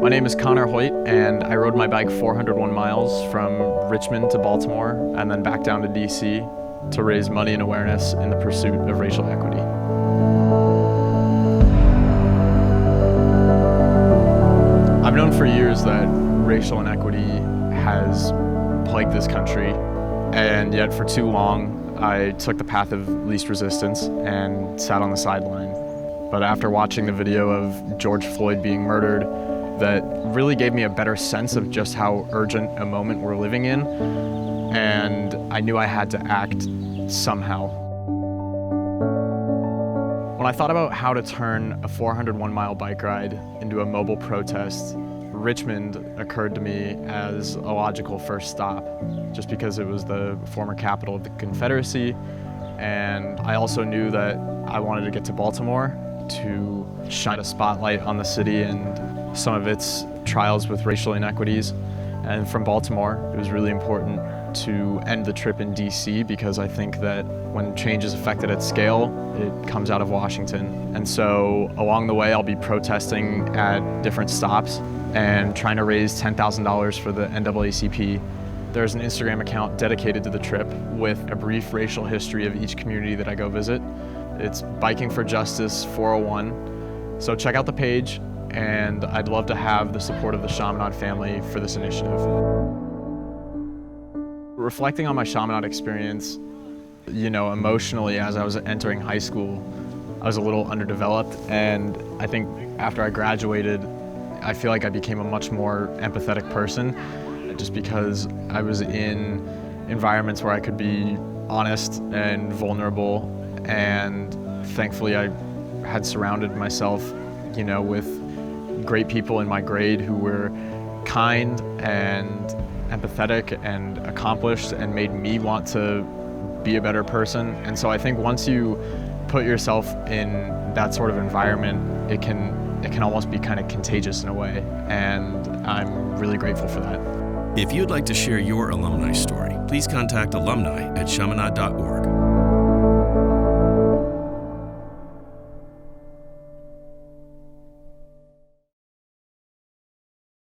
My name is Connor Hoyt, and I rode my bike 401 miles from Richmond to Baltimore and then back down to DC to raise money and awareness in the pursuit of racial equity. I've known for years that racial inequity has plagued this country, and yet for too long I took the path of least resistance and sat on the sideline. But after watching the video of George Floyd being murdered, that really gave me a better sense of just how urgent a moment we're living in, and I knew I had to act somehow. When I thought about how to turn a 401-mile bike ride into a mobile protest, Richmond occurred to me as a logical first stop, just because it was the former capital of the Confederacy, and I also knew that I wanted to get to Baltimore to shine a spotlight on the city and some of its trials with racial inequities. And from Baltimore, it was really important to end the trip in DC, because I think that when change is affected at scale, it comes out of Washington. And so along the way, I'll be protesting at different stops and trying to raise $10,000 for the NAACP. There's an Instagram account dedicated to the trip with a brief racial history of each community that I go visit. It's Biking for Justice 401. So check out the page, and I'd love to have the support of the Chaminade family for this initiative. Reflecting on my Chaminade experience, emotionally, as I was entering high school, I was a little underdeveloped, and I think after I graduated, I feel like I became a much more empathetic person, just because I was in environments where I could be honest and vulnerable, and thankfully I had surrounded myself, with great people in my grade who were kind and empathetic and accomplished and made me want to be a better person. And so I think once you put yourself in that sort of environment, it can almost be kind of contagious in a way, and I'm really grateful for that. If you'd like to share your alumni story, please contact alumni@chaminade.org.